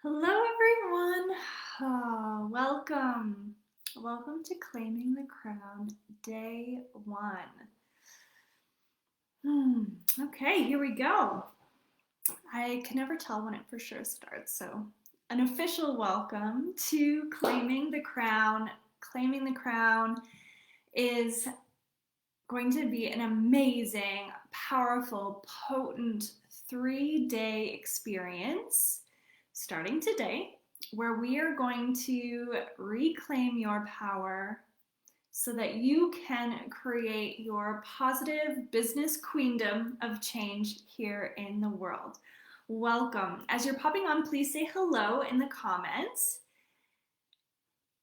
Hello, everyone. Welcome. Welcome to Claiming the Crown, Day 1. Okay, here we go. I can never tell when it for sure starts, so an official welcome to Claiming the Crown. Claiming the Crown is going to be an amazing, powerful, potent 3-day experience starting today, where we are going to reclaim your power so that you can create your positive business queendom of change here in the world. Welcome. As you're popping on, please say hello in the comments.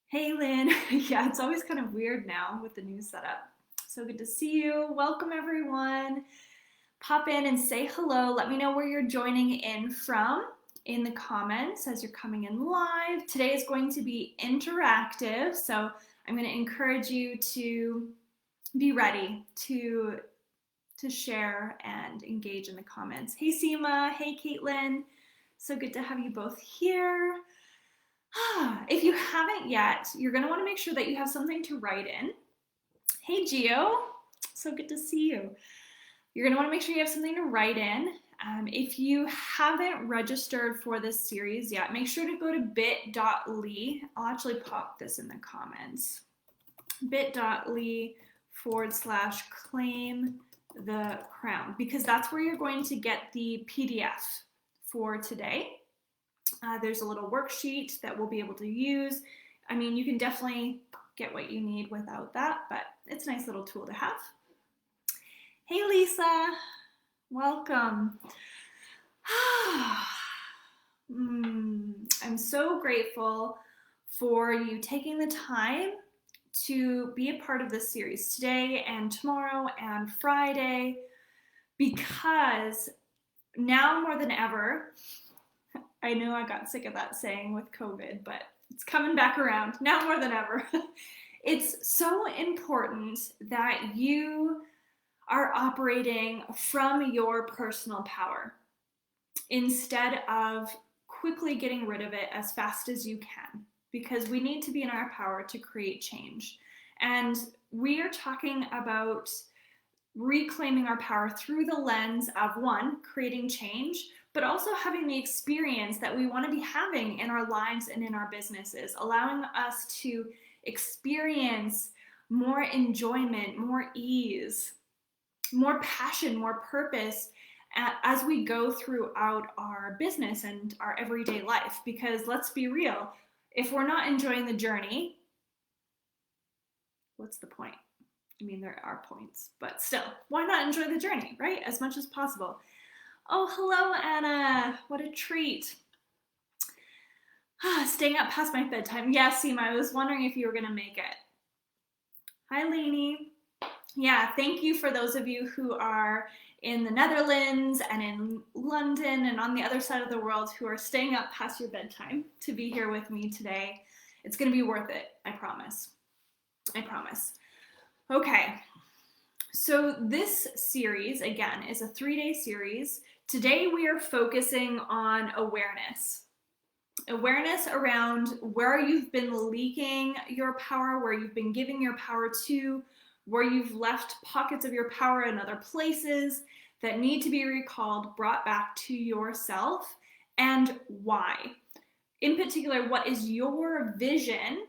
Hey, Lynn. Yeah, it's always kind of weird now with the new setup. So good to see you. Welcome, everyone. Pop in and say hello. Let me know where you're joining in from in the comments as you're coming in live. Today is going to be interactive, so I'm going to encourage you to be ready to share and engage in the comments. Hey Seema, hey Caitlin, so good to have you both here. If you haven't yet, you're going to want to make sure that you have something to write in. Hey Gio, so good to see you. You're going to want to make sure you have something to write in. If you haven't registered for this series yet, make sure to go to bit.ly. I'll actually pop this in the comments. bit.ly/claim the crown, because that's where you're going to get the PDF for today. There's a little worksheet that we'll be able to use. I mean, you can definitely get what you need without that, but it's a nice little tool to have. Hey Lisa, welcome. I'm so grateful for you taking the time to be a part of this series today and tomorrow and Friday, because now more than ever, I know I got sick of that saying with COVID, but it's coming back around now more than ever. It's so important that you are operating from your personal power instead of quickly getting rid of it as fast as you can, because we need to be in our power to create change. And we are talking about reclaiming our power through the lens of, one, creating change, but also having the experience that we want to be having in our lives and in our businesses, allowing us to experience more enjoyment, more ease, more passion, more purpose as we go throughout our business and our everyday life. Because let's be real, if we're not enjoying the journey, what's the point? I mean, there are points, but still, why not enjoy the journey, right? As much as possible. Oh, hello, Anna. What a treat. Staying up past my bedtime. Yeah, Seema, I was wondering if you were going to make it. Hi, Lainey. Yeah, thank you for those of you who are in the Netherlands and in London and on the other side of the world who are staying up past your bedtime to be here with me today. It's going to be worth it, I promise. I promise. Okay, so this series, again, is a 3-day series. Today we are focusing on awareness. Awareness around where you've been leaking your power, where you've been giving your power to, where you've left pockets of your power in other places that need to be recalled, brought back to yourself, and why. In particular, what is your vision?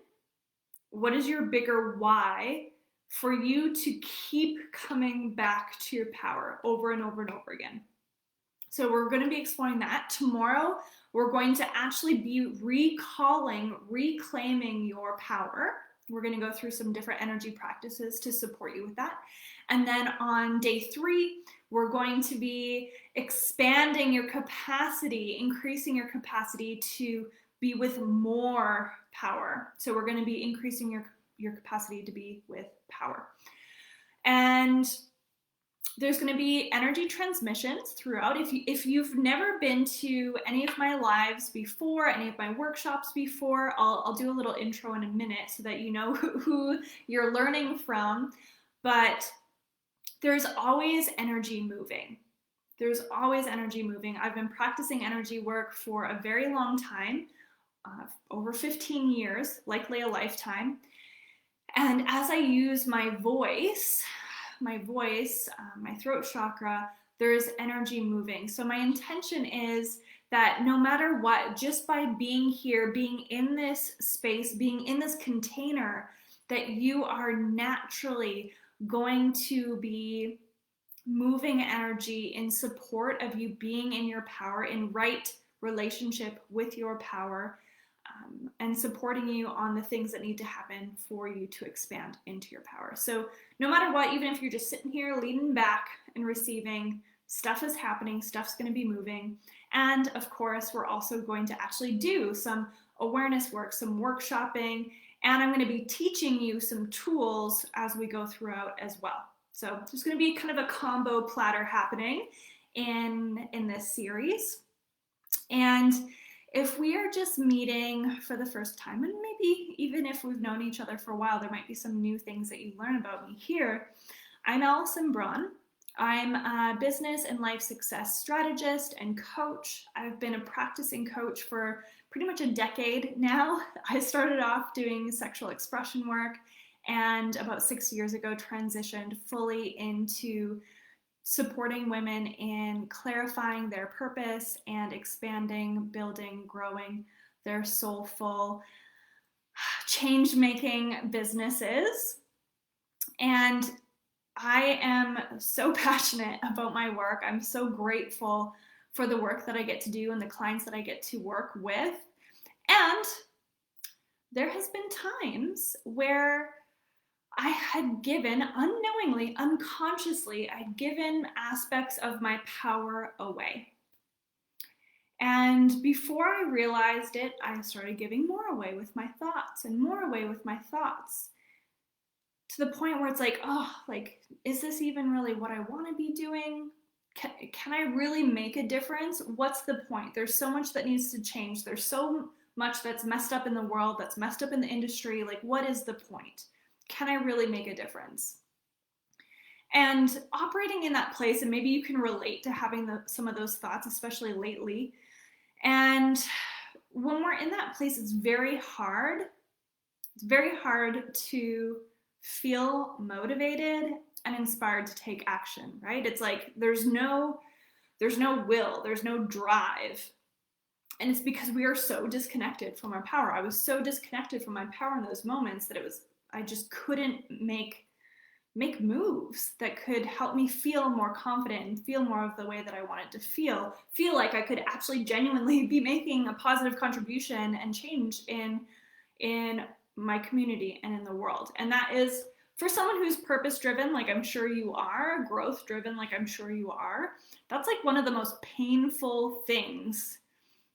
What is your bigger why for you to keep coming back to your power over and over and over again? So we're going to be exploring that. Tomorrow, we're going to actually be reclaiming your power. We're going to go through some different energy practices to support you with that. And then on day 3, we're going to be expanding your capacity, increasing your capacity to be with more power. So we're going to be increasing your capacity to be with power. And there's going to be energy transmissions throughout. If you've never been to any of my lives before, any of my workshops before, I'll do a little intro in a minute so that you know who you're learning from. But there's always energy moving. There's always energy moving. I've been practicing energy work for a very long time, over 15 years, likely a lifetime. And as I use my voice, my throat chakra, there's energy moving. So my intention is that no matter what, just by being here, being in this space, being in this container, that you are naturally going to be moving energy in support of you being in your power, in right relationship with your power, and supporting you on the things that need to happen for you to expand into your power. So no matter what, even if you're just sitting here leaning back and receiving, stuff is happening, stuff's going to be moving. And of course, we're also going to actually do some awareness work, some workshopping, and I'm going to be teaching you some tools as we go throughout as well. So there's going to be kind of a combo platter happening in this series. And if we are just meeting for the first time, and maybe even if we've known each other for a while, there might be some new things that you learn about me here. I'm Alison Braun. I'm a business and life success strategist and coach. I've been a practicing coach for pretty much a decade now. I started off doing sexual expression work, and about 6 years ago transitioned fully into supporting women in clarifying their purpose and expanding, building, growing their soulful, change-making businesses. And I am so passionate about my work. I'm so grateful for the work that I get to do and the clients that I get to work with. And there has been times where I had given, unknowingly, unconsciously, I'd given aspects of my power away. And before I realized it, I started giving more away with my thoughts and more away with my thoughts, to the point where it's like, oh, like, is this even really what I want to be doing? Can I really make a difference? What's the point? There's so much that needs to change. There's so much that's messed up in the world, that's messed up in the industry. Like, what is the point? Can I really make a difference? And operating in that place, and maybe you can relate to having some of those thoughts, especially lately. And when we're in that place, it's very hard. It's very hard to feel motivated and inspired to take action, right? It's like there's no will, there's no drive. And it's because we are so disconnected from our power. I was so disconnected from my power in those moments that I just couldn't make moves that could help me feel more confident and feel more of the way that I wanted to feel like I could actually genuinely be making a positive contribution and change in my community and in the world. And that is, for someone who's purpose driven, like I'm sure you are, growth driven, like I'm sure you are, that's like one of the most painful things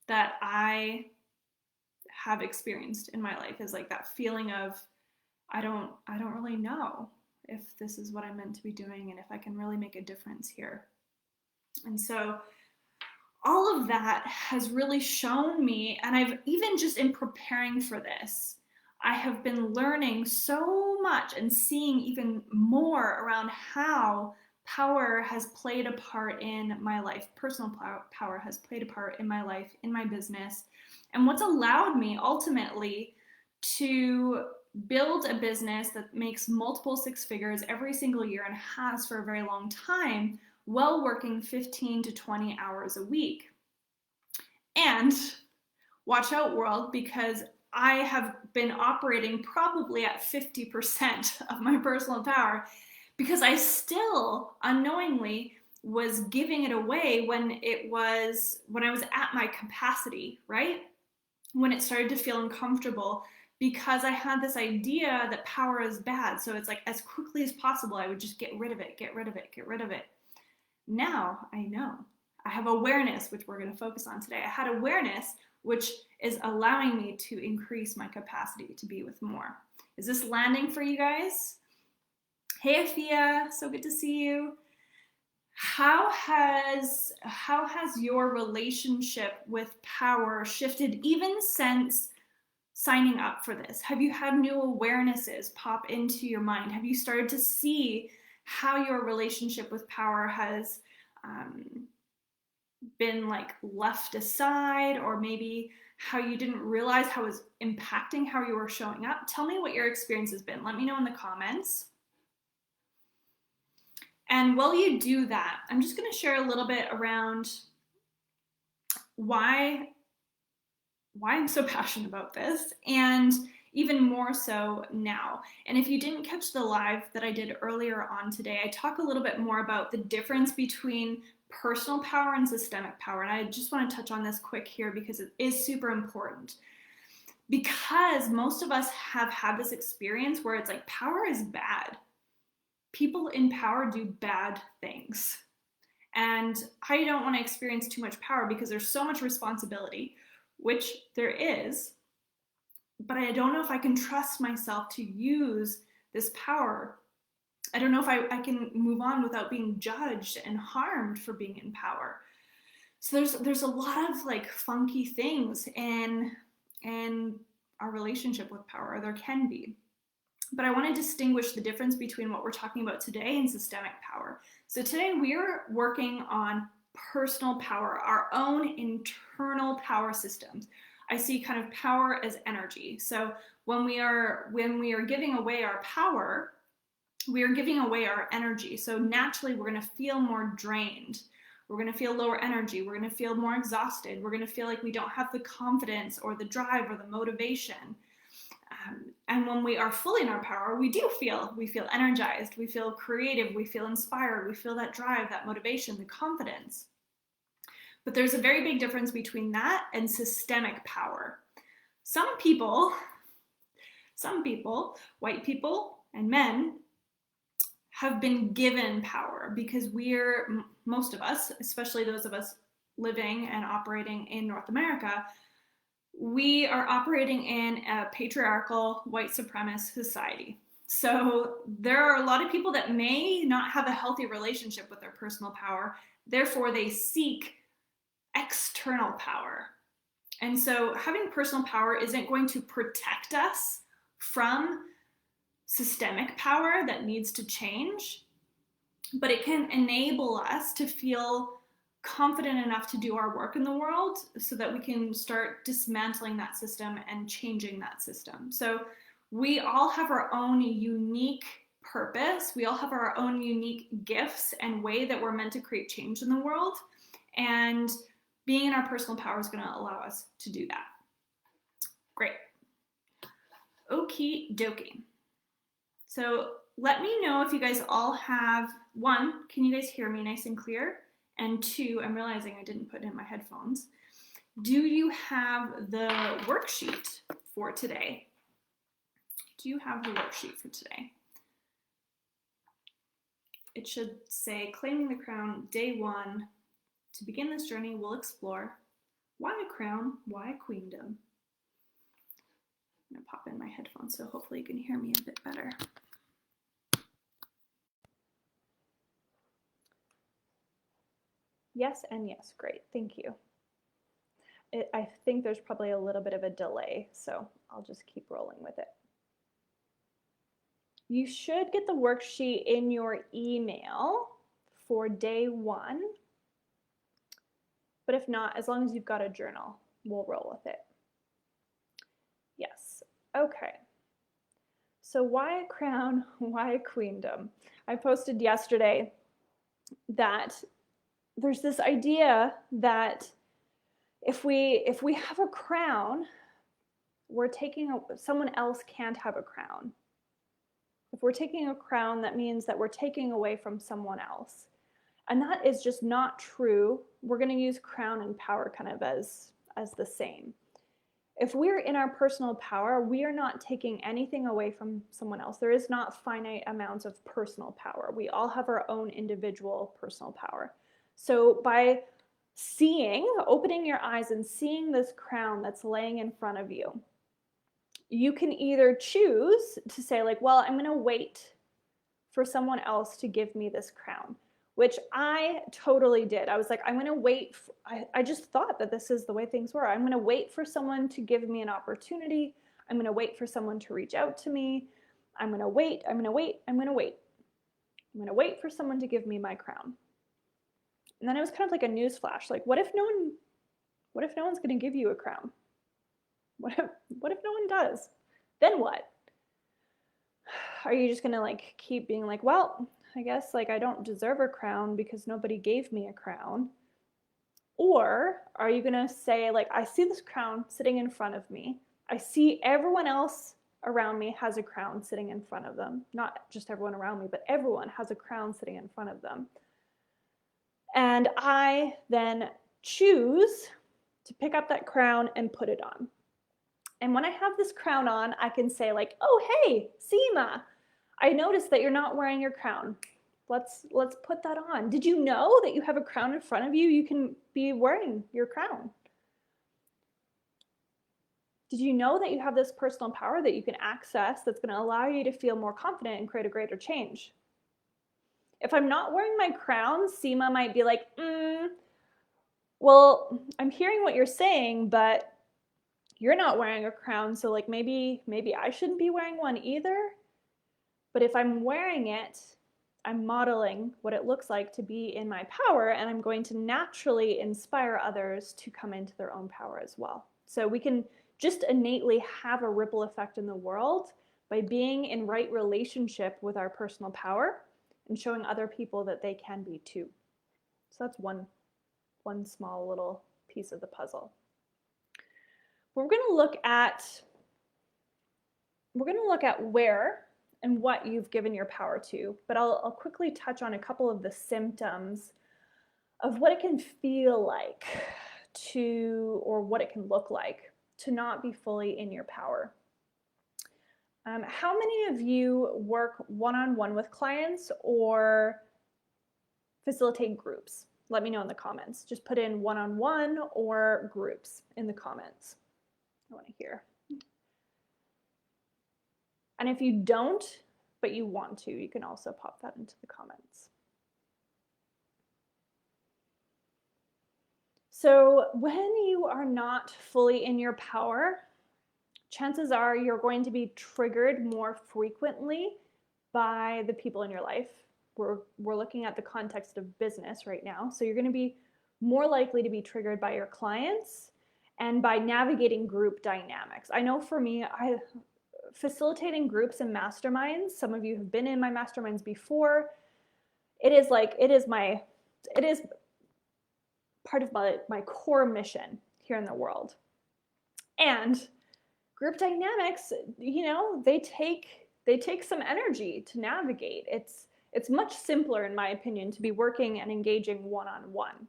that I have experienced in my life, is like that feeling of, I don't really know if this is what I'm meant to be doing and if I can really make a difference here. And so all of that has really shown me, and I've even just in preparing for this, I have been learning so much and seeing even more around how power has played a part in my life. Personal power has played a part in my life, in my business, and what's allowed me ultimately to build a business that makes multiple six figures every single year and has for a very long time, while working 15 to 20 hours a week. And watch out, world, because I have been operating probably at 50% of my personal power, because I still unknowingly was giving it away when I was at my capacity, right? When it started to feel uncomfortable, because I had this idea that power is bad. So it's like, as quickly as possible, I would just get rid of it. Now I know. I have awareness, which we're going to focus on today. I had awareness, which is allowing me to increase my capacity to be with more. Is this landing for you guys? Hey, Afia, so good to see you. How has your relationship with power shifted even since signing up for this? Have you had new awarenesses pop into your mind? Have you started to see how your relationship with power has been like left aside, or maybe how you didn't realize how it was impacting how you were showing up. Tell me what your experience has been. Let me know in the comments. And while you do that, I'm just going to share a little bit around why I'm so passionate about this, and even more so now. And if you didn't catch the live that I did earlier on today, I talk a little bit more about the difference between personal power and systemic power. And I just want to touch on this quick here because it is super important. Because most of us have had this experience where it's like power is bad. People in power do bad things. And I don't want to experience too much power because there's so much responsibility, which there is, but I don't know if I can trust myself to use this power. I don't know if I can move on without being judged and harmed for being in power. So there's a lot of like funky things in our relationship with power, or there can be. But I want to distinguish the difference between what we're talking about today and systemic power. So today we're working on personal power, our own internal power systems. I see kind of power as energy. So when we are giving away our power, we are giving away our energy. So naturally we're going to feel more drained. We're going to feel lower energy. We're going to feel more exhausted. We're going to feel like we don't have the confidence or the drive or the motivation. And when we are fully in our power, we feel energized, we feel creative, we feel inspired, we feel that drive, that motivation, the confidence. But there's a very big difference between that and systemic power. Some people, white people and men, have been given power because most of us, especially those of us living and operating in North America, we are operating in a patriarchal white supremacist society. So there are a lot of people that may not have a healthy relationship with their personal power. Therefore, they seek external power. And so having personal power isn't going to protect us from systemic power that needs to change, but it can enable us to feel confident enough to do our work in the world so that we can start dismantling that system and changing that system. So we all have our own unique purpose. We all have our own unique gifts and way that we're meant to create change in the world. And being in our personal power is going to allow us to do that. Great. Okie dokie. So let me know if you guys all have, one, can you guys hear me nice and clear? And two, I'm realizing I didn't put in my headphones. Do you have the worksheet for today? Do you have the worksheet for today? It should say, Claiming the Crown, Day 1. To begin this journey, we'll explore why a crown, why queendom. I'm gonna pop in my headphones so hopefully you can hear me a bit better. Yes and yes, great, thank you. I think there's probably a little bit of a delay, so I'll just keep rolling with it. You should get the worksheet in your email for day 1, but if not, as long as you've got a journal, we'll roll with it. Yes, okay. So why a crown, why a queendom? I posted yesterday that there's this idea that if we have a crown, someone else can't have a crown. If we're taking a crown, that means that we're taking away from someone else. And that is just not true. We're going to use crown and power kind of as the same. If we're in our personal power, we are not taking anything away from someone else. There is not finite amounts of personal power. We all have our own individual personal power. So by opening your eyes and seeing this crown that's laying in front of you, you can either choose to say like, well, I'm going to wait for someone else to give me this crown, which I totally did. I was like, I'm going to wait. I just thought that this is the way things were. I'm going to wait for someone to give me an opportunity. I'm going to wait for someone to reach out to me. I'm going to wait. I'm going to wait. I'm going to wait. I'm going to wait for someone to give me my crown. And then it was kind of like a news flash. Like, what if no one's going to give you a crown? What if no one does? Then what? Are you just going to like keep being like, well, I guess like I don't deserve a crown because nobody gave me a crown? Or are you going to say, like, I see this crown sitting in front of me. I see everyone else around me has a crown sitting in front of them. Not just everyone around me, but everyone has a crown sitting in front of them. And I then choose to pick up that crown and put it on. And when I have this crown on, I can say like, oh, hey, Seema, I noticed that you're not wearing your crown. Let's put that on. Did you know that you have a crown in front of you? You can be wearing your crown. Did you know that you have this personal power that you can access that's going to allow you to feel more confident and create a greater change? If I'm not wearing my crown, Seema might be like, well, I'm hearing what you're saying, but you're not wearing a crown, so like maybe I shouldn't be wearing one either. But if I'm wearing it, I'm modeling what it looks like to be in my power, and I'm going to naturally inspire others to come into their own power as well. So we can just innately have a ripple effect in the world by being in right relationship with our personal power and showing other people that they can be too. So that's one small little piece of the puzzle. We're going to look at where and what you've given your power to, but I'll quickly touch on a couple of the symptoms of what it can feel like to, or what it can look like to not be fully in your power. How many of you work one-on-one with clients or facilitate groups? Let me know in the comments. Just put in one-on-one or groups in the comments. I want to hear. And if you don't, but you want to, you can also pop that into the comments. So when you are not fully in your power, chances are you're going to be triggered more frequently by the people in your life. We're looking at the context of business right now. So you're going to be more likely to be triggered by your clients and by navigating group dynamics. I know for me, facilitating groups and masterminds, some of you have been in my masterminds before. It is part of my core mission here in the world. And group dynamics, you know, they take some energy to navigate. It's much simpler, in my opinion, to be working and engaging one-on-one.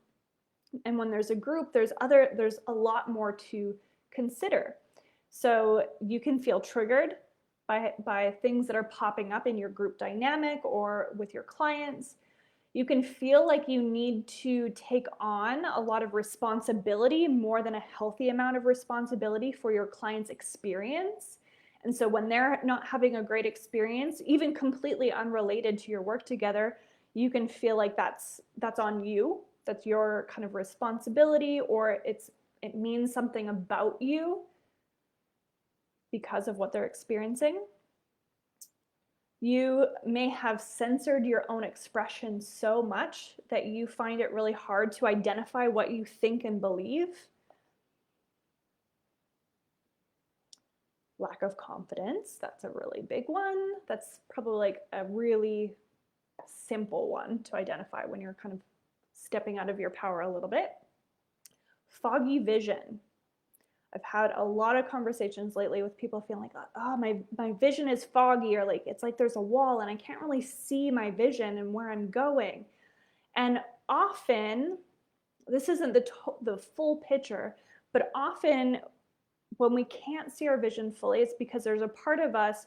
And when there's a group, there's a lot more to consider. So you can feel triggered by things that are popping up in your group dynamic or with your clients. You can feel like you need to take on a lot of responsibility, more than a healthy amount of responsibility for your client's experience. And so when they're not having a great experience, even completely unrelated to your work together, you can feel like that's on you. That's your kind of responsibility, or it means something about you because of what they're experiencing. You may have censored your own expression so much that you find it really hard to identify what you think and believe. Lack of confidence, that's a really big one. That's probably like a really simple one to identify when you're kind of stepping out of your power a little bit. Foggy vision. I've had a lot of conversations lately with people feeling like, oh, my vision is foggy, or like it's like there's a wall and I can't really see my vision and where I'm going. And often, this isn't the full picture, but often when we can't see our vision fully, it's because there's a part of us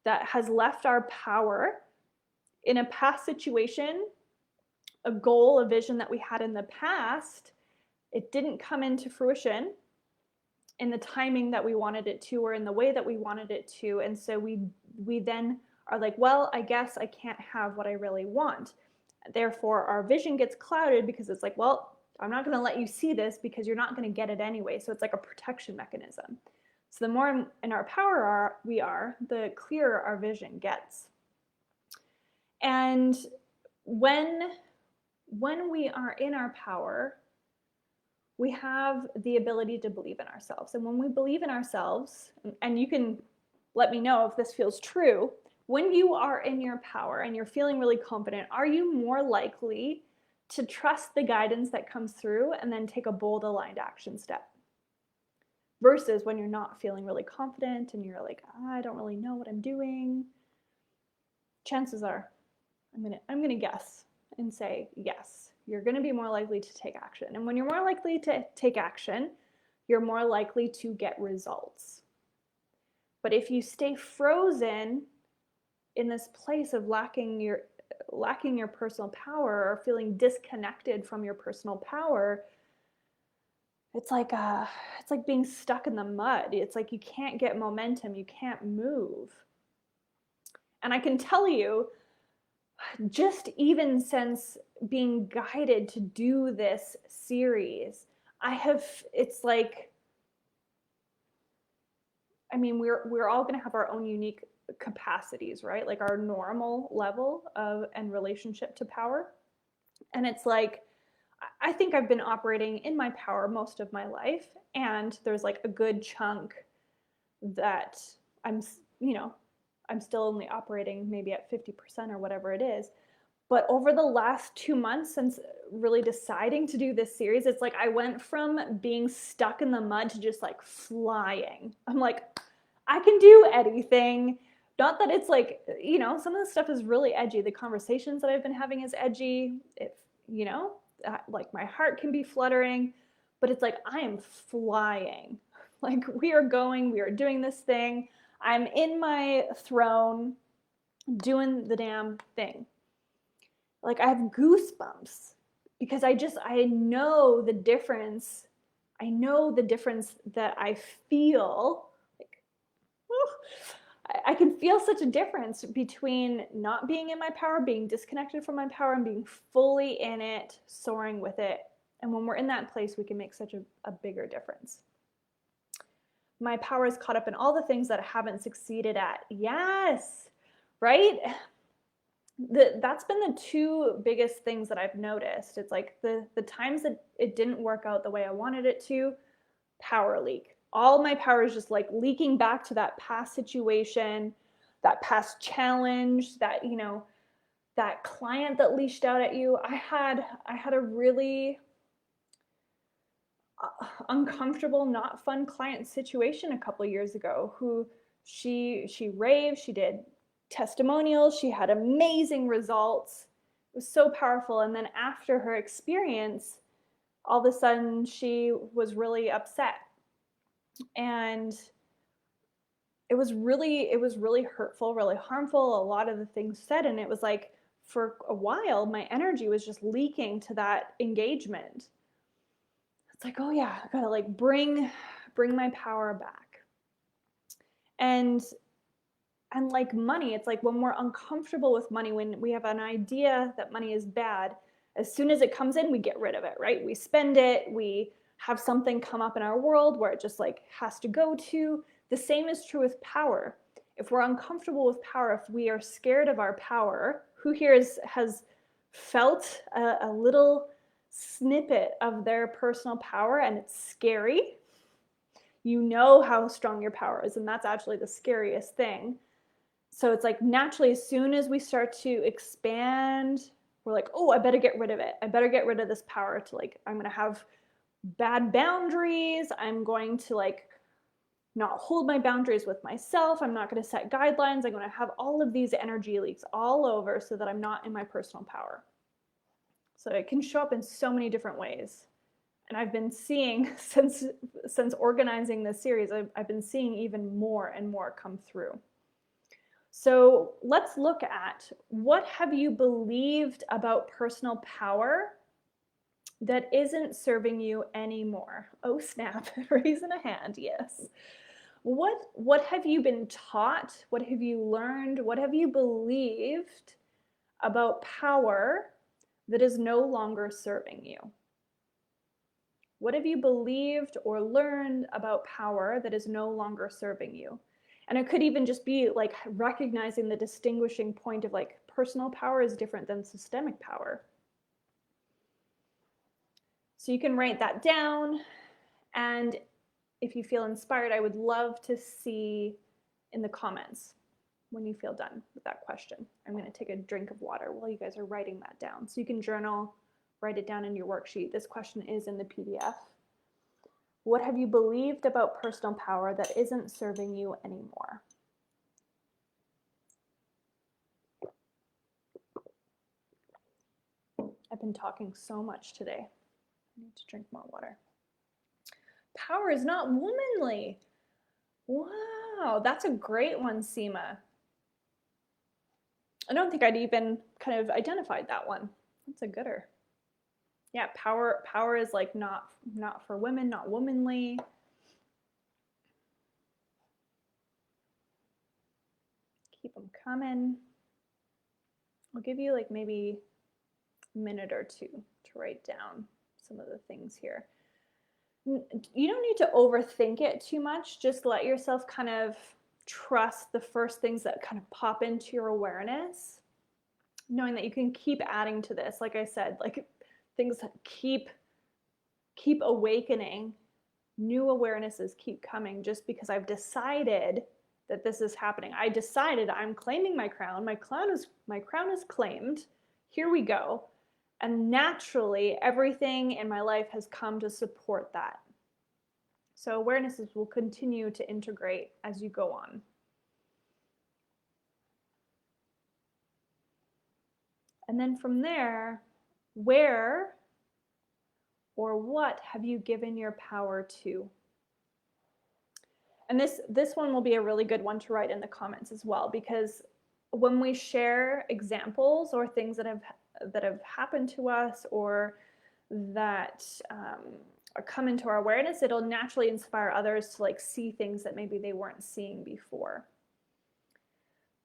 that has left our power in a past situation, a goal, a vision that we had in the past. It didn't come into fruition in the timing that we wanted it to, or in the way that we wanted it to. And so we then are like, well, I guess I can't have what I really want. Therefore, our vision gets clouded because it's like, well, I'm not going to let you see this because you're not going to get it anyway. So it's like a protection mechanism. So the more in our power we are, the clearer our vision gets. And when when we are in our power, we have the ability to believe in ourselves. And when we believe in ourselves, and you can let me know if this feels true, when you are in your power and you're feeling really confident, are you more likely to trust the guidance that comes through and then take a bold, aligned action step? Versus when you're not feeling really confident and you're like, I don't really know what I'm doing. Chances are, I'm gonna guess and say yes, you're gonna be more likely to take action. And when you're more likely to take action, you're more likely to get results. But if you stay frozen in this place of lacking your personal power or feeling disconnected from your personal power, it's like being stuck in the mud. It's like you can't get momentum, you can't move. And I can tell you, just even since being guided to do this series, it's like, I mean, we're all going to have our own unique capacities, right? Like our normal level of and relationship to power. And it's like, I think I've been operating in my power most of my life, and there's like a good chunk that I'm, I'm still only operating maybe at 50% or whatever it is. But over the last 2 months since really deciding to do this series, it's like I went from being stuck in the mud to just like flying. I'm like, I can do anything. Not that it's like, some of the stuff is really edgy. The conversations that I've been having is edgy. If, like my heart can be fluttering, but it's like I am flying. Like we are doing this thing. I'm in my throne doing the damn thing. Like I have goosebumps because I know the difference. I know the difference that I feel. Like, I can feel such a difference between not being in my power, being disconnected from my power, and being fully in it, soaring with it. And when we're in that place, we can make such a bigger difference. My power is caught up in all the things that I haven't succeeded at. Yes, right? That's been the two biggest things that I've noticed. It's like the times that it didn't work out the way I wanted it to, power leak. All my power is just like leaking back to that past situation, that past challenge, that that client that leashed out at you. I had a really uncomfortable, not fun client situation a couple years ago who she raved, she did testimonials, she had amazing results. It was so powerful. And then after her experience, all of a sudden she was really upset. And it was really hurtful, really harmful, a lot of the things said. And it was like for a while my energy was just leaking to that engagement. It's like, oh yeah, I gotta like bring my power back. And like money, it's like when we're uncomfortable with money, when we have an idea that money is bad, as soon as it comes in, we get rid of it, right? We spend it, we have something come up in our world where it just like has to go to. The same is true with power. If we're uncomfortable with power, if we are scared of our power, who here has felt a little snippet of their personal power and it's scary? You know how strong your power is, and that's actually the scariest thing. So it's like naturally, as soon as we start to expand, we're like, oh, I better get rid of it. I better get rid of this power to like, I'm going to have bad boundaries. I'm going to like not hold my boundaries with myself. I'm not going to set guidelines. I'm going to have all of these energy leaks all over so that I'm not in my personal power. So it can show up in so many different ways. And I've been seeing since organizing this series, I've been seeing even more and more come through. So let's look at what have you believed about personal power that isn't serving you anymore? Oh snap, raising a hand, yes. What have you been taught? What have you learned? What have you believed about power that is no longer serving you? What have you believed or learned about power that is no longer serving you? And it could even just be like recognizing the distinguishing point of like personal power is different than systemic power. So you can write that down. And if you feel inspired, I would love to see in the comments when you feel done with that question. I'm going to take a drink of water while you guys are writing that down. So you can journal, write it down in your worksheet. This question is in the PDF. What have you believed about personal power that isn't serving you anymore? I've been talking so much today. I need to drink more water. Power is not womanly. Wow, that's a great one, Seema. I don't think I'd even kind of identified that one. That's a gooder. Yeah, power is like not for women, not womanly. Keep them coming. I'll give you like maybe a minute or two to write down some of the things here. You don't need to overthink it too much. Just let yourself kind of trust the first things that kind of pop into your awareness, knowing that you can keep adding to this. Like I said, like things keep awakening, new awarenesses keep coming just because I've decided that this is happening. I decided I'm claiming my crown. My crown is claimed. Here we go. And naturally, everything in my life has come to support that. So awarenesses will continue to integrate as you go on. And then from there, where or what have you given your power to? And this one will be a really good one to write in the comments as well, because when we share examples or things that have happened to us or that come into our awareness, it'll naturally inspire others to like see things that maybe they weren't seeing before.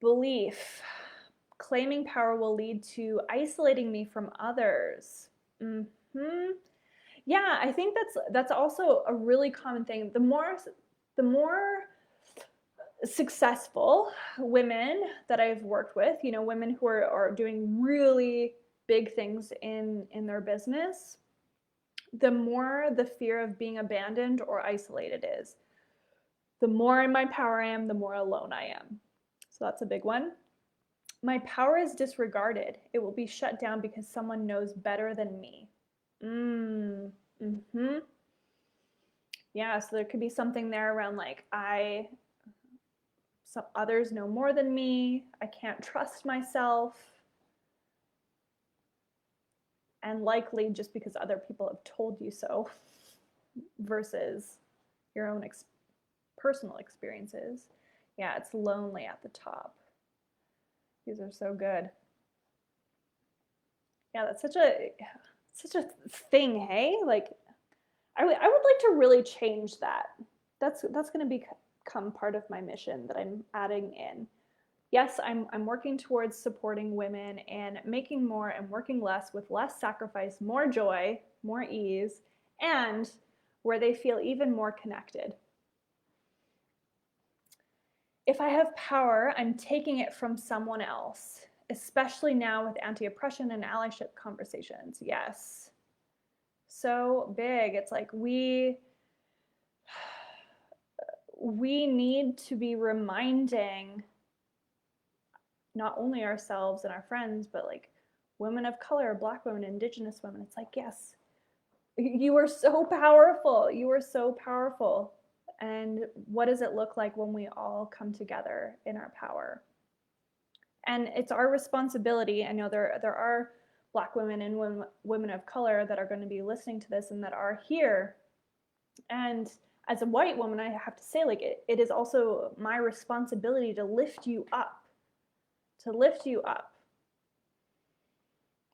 Belief. Claiming power will lead to isolating me from others. Yeah, I think that's also a really common thing. The more successful women that I've worked with, you know, women who are doing really big things in their business, the more the fear of being abandoned or isolated is. The more in my power I am, the more alone I am. So that's a big one. My power is disregarded. It will be shut down because someone knows better than me. Yeah, so there could be something there around like some others know more than me. I can't trust myself. And likely just because other people have told you so versus your own personal experiences. Yeah, it's lonely at the top. These are so good. Yeah, that's such a thing, hey? Like I would like to really change that. That's going to become part of my mission that I'm adding in. Yes, I'm working towards supporting women and making more and working less with less sacrifice, more joy, more ease, and where they feel even more connected. If I have power, I'm taking it from someone else, especially now with anti-oppression and allyship conversations. Yes. So big. It's like we need to be reminding not only ourselves and our friends, but like women of color, Black women, Indigenous women. It's like, yes, you are so powerful. You are so powerful. And what does it look like when we all come together in our power? And it's our responsibility. I know there are Black women and women of color that are going to be listening to this and that are here. And as a white woman, I have to say, like, it is also my responsibility to lift you up. To lift you up.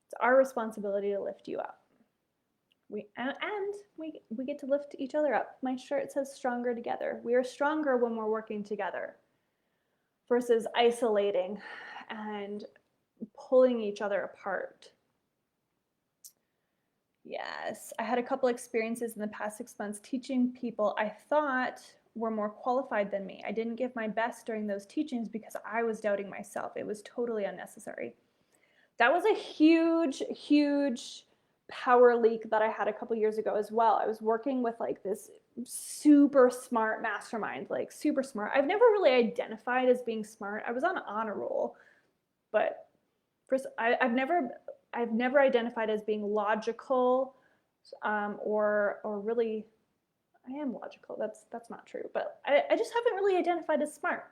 It's our responsibility to lift you up. We get to lift each other up. My shirt says stronger together. We are stronger when we're working together versus isolating and pulling each other apart. Yes, I had a couple experiences in the past 6 months teaching people I thought were more qualified than me. I didn't give my best during those teachings because I was doubting myself. It was totally unnecessary. That was a huge, huge power leak that I had a couple years ago as well. I was working with like this super smart mastermind, like super smart. I've never really identified as being smart. I was on honor roll, but first, I've never identified as being logical, or really, I am logical. That's not true, but I just haven't really identified as smart.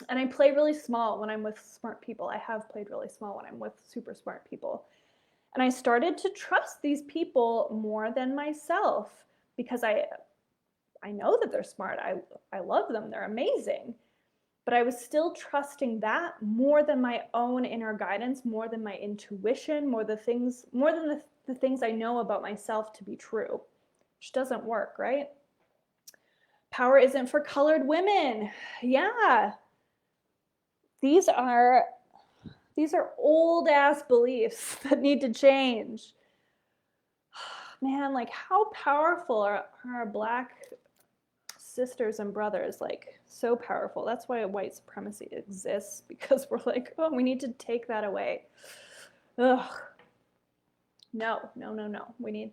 And I play really small when I'm with smart people. I have played really small when I'm with super smart people. And I started to trust these people more than myself because I know that they're smart. I love them. They're amazing. But I was still trusting that more than my own inner guidance, more than my intuition, more than the things I know about myself to be true, which doesn't work, right? Power isn't for colored women. Yeah. These are old ass beliefs that need to change. Man, like how powerful are our Black sisters and brothers, like so powerful. That's why white supremacy exists, because we're like, oh, we need to take that away. Ugh. No. We need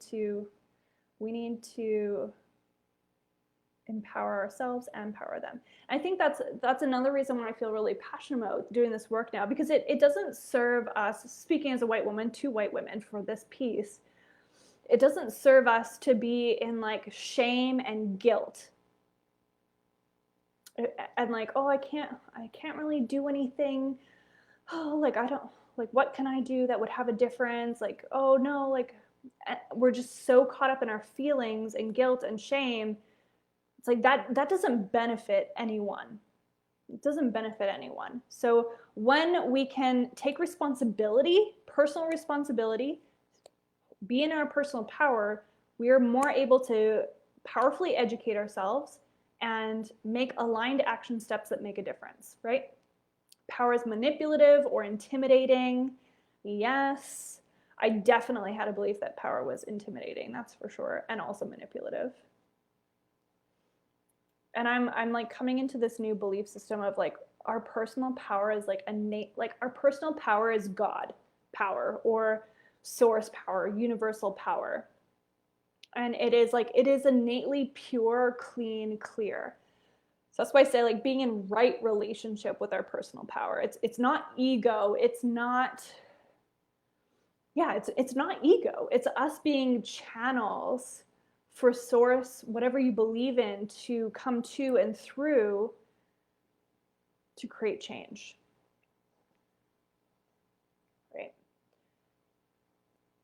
to empower ourselves and empower them. I think that's another reason why I feel really passionate about doing this work now, because it doesn't serve us, speaking as a white woman to white women for this piece, it doesn't serve us to be in like shame and guilt and like, oh, I can't really do anything. Oh, like I don't, like what can I do that would have a difference? Like, oh no, like we're just so caught up in our feelings and guilt and shame. It's like that doesn't benefit anyone. It doesn't benefit anyone. So when we can take responsibility, personal responsibility, be in our personal power, we are more able to powerfully educate ourselves and make aligned action steps that make a difference, right? Power is manipulative or intimidating. Yes, I definitely had a belief that power was intimidating, that's for sure, and also manipulative. And I'm like coming into this new belief system of like our personal power is like innate, like our personal power is God power or source power, universal power. And it is innately pure, clean, clear. So that's why I say like being in right relationship with our personal power. It's not ego. It's not, yeah, it's not ego. It's us being channels for source, whatever you believe in, to come to and through to create change. Right.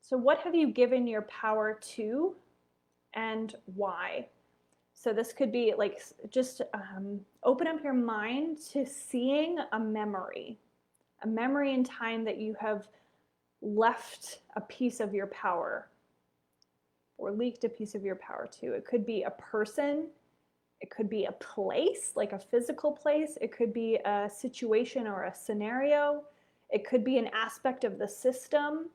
So what have you given your power to and why? So this could be like just open up your mind to seeing a memory in time that you have left a piece of your power or leaked a piece of your power to. It could be a person, it could be a place, like a physical place, it could be a situation or a scenario, it could be an aspect of the system.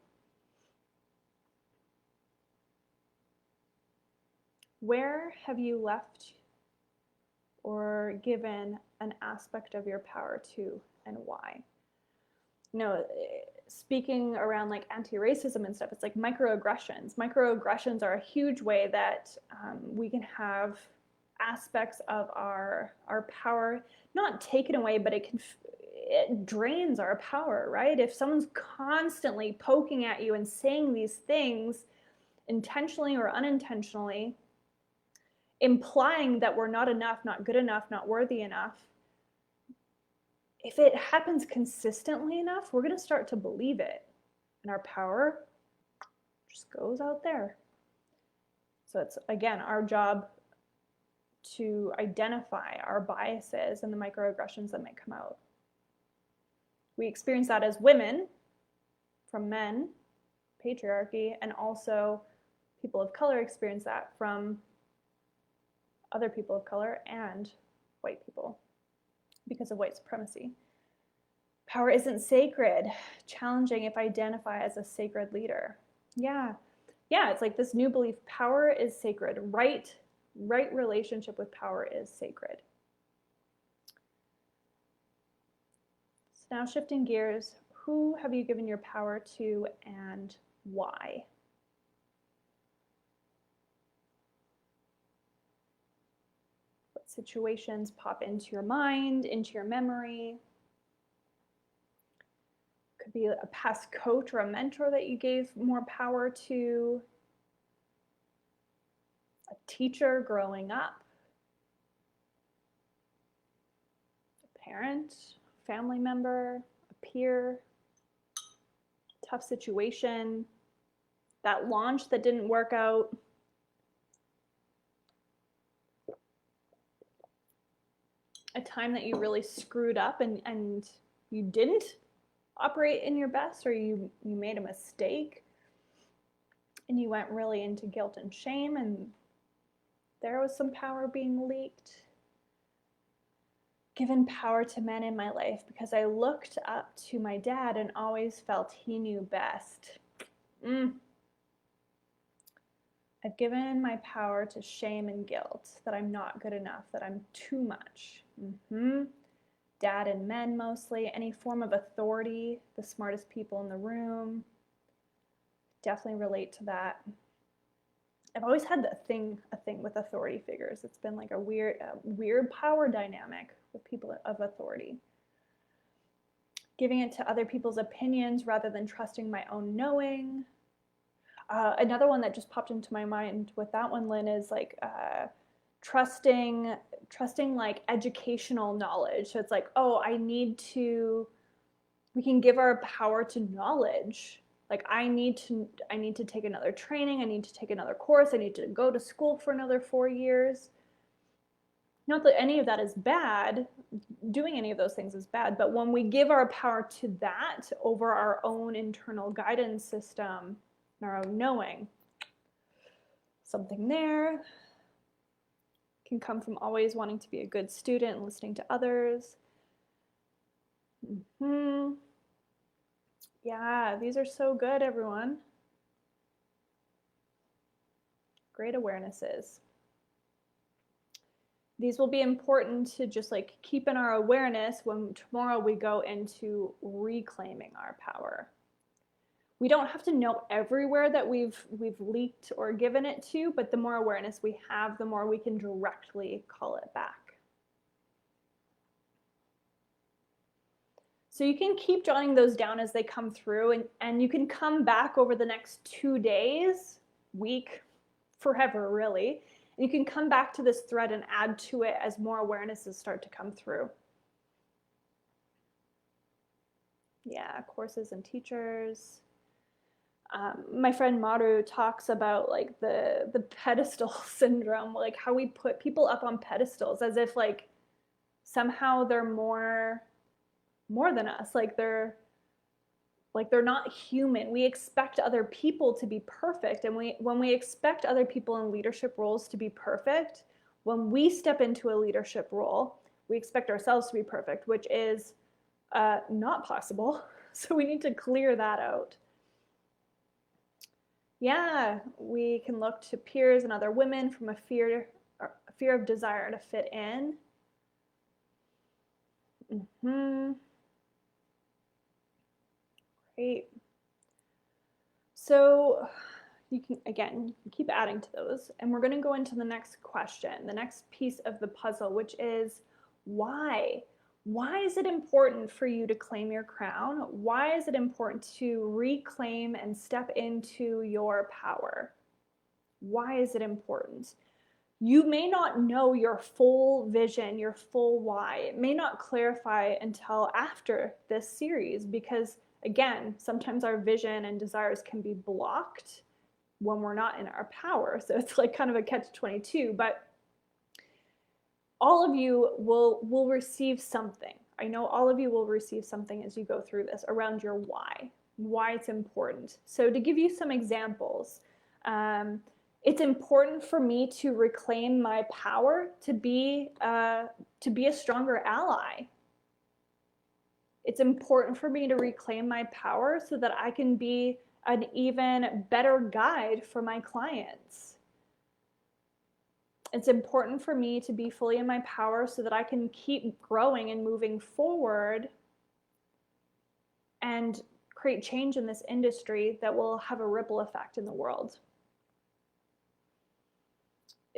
Where have you left or given an aspect of your power to, and why? You know, speaking around like anti-racism and stuff, it's like microaggressions. Microaggressions are a huge way that we can have aspects of our power not taken away, but it drains our power, right? If someone's constantly poking at you and saying these things intentionally or unintentionally, implying that we're not enough, not good enough, not worthy enough, if it happens consistently enough, we're going to start to believe it, and our power just goes out there. So it's, again, our job to identify our biases and the microaggressions that might come out. We experience that as women from men, patriarchy, and also people of color experience that from other people of color and white people because of white supremacy. Power isn't sacred. Challenging if I identify as a sacred leader. Yeah, it's like this new belief, power is sacred. Right relationship with power is sacred. So now shifting gears, who have you given your power to and why? situations pop into your mind, into your memory? Could be a past coach or a mentor that you gave more power to, a teacher growing up, a parent, family member, a peer, tough situation, that launch that didn't work out. A time that you really screwed up and you didn't operate in your best, or you made a mistake and you went really into guilt and shame, and there was some power being leaked. Given power to men in my life because I looked up to my dad and always felt he knew best. I've given my power to shame and guilt, that I'm not good enough, that I'm too much. Dad and men mostly, any form of authority, the smartest people in the room. Definitely relate to that. I've always had a thing with authority figures. It's been like a weird power dynamic with people of authority. Giving it to other people's opinions rather than trusting my own knowing. Another one that just popped into my mind with that one, Lynn, is like trusting like educational knowledge. So it's like, oh, we can give our power to knowledge. Like I need to take another training, I need to take another course, I need to go to school for another 4 years. Not that any of that is bad, doing any of those things is bad, but when we give our power to that over our own internal guidance system and our own knowing, something there can come from always wanting to be a good student and listening to others. Yeah, these are so good, everyone. Great awarenesses. These will be important to just like keep in our awareness when tomorrow we go into reclaiming our power. We don't have to know everywhere that we've leaked or given it to, but the more awareness we have, the more we can directly call it back. So you can keep jotting those down as they come through, and you can come back over the next 2 days, week, forever really, and you can come back to this thread and add to it as more awarenesses start to come through. Yeah, courses and teachers. My friend Maru talks about like the pedestal syndrome, like how we put people up on pedestals as if like somehow they're more than us, like they're not human. We expect other people to be perfect, and when we expect other people in leadership roles to be perfect, when we step into a leadership role, we expect ourselves to be perfect, which is not possible. So we need to clear that out. Yeah, we can look to peers and other women from a fear of desire to fit in. Great. So you can, again, keep adding to those. And we're going to go into the next question, the next piece of the puzzle, which is why? Why is it important for you to claim your crown? Why is it important to reclaim and step into your power? Why is it important? You may not know your full vision, your full why. It may not clarify until after this series because, again, sometimes our vision and desires can be blocked when we're not in our power. So it's like kind of a catch-22, but all of you will receive something. I know all of you will receive something as you go through this around your why it's important. So to give you some examples, it's important for me to reclaim my power to be a stronger ally. It's important for me to reclaim my power so that I can be an even better guide for my clients. It's important for me to be fully in my power so that I can keep growing and moving forward and create change in this industry that will have a ripple effect in the world.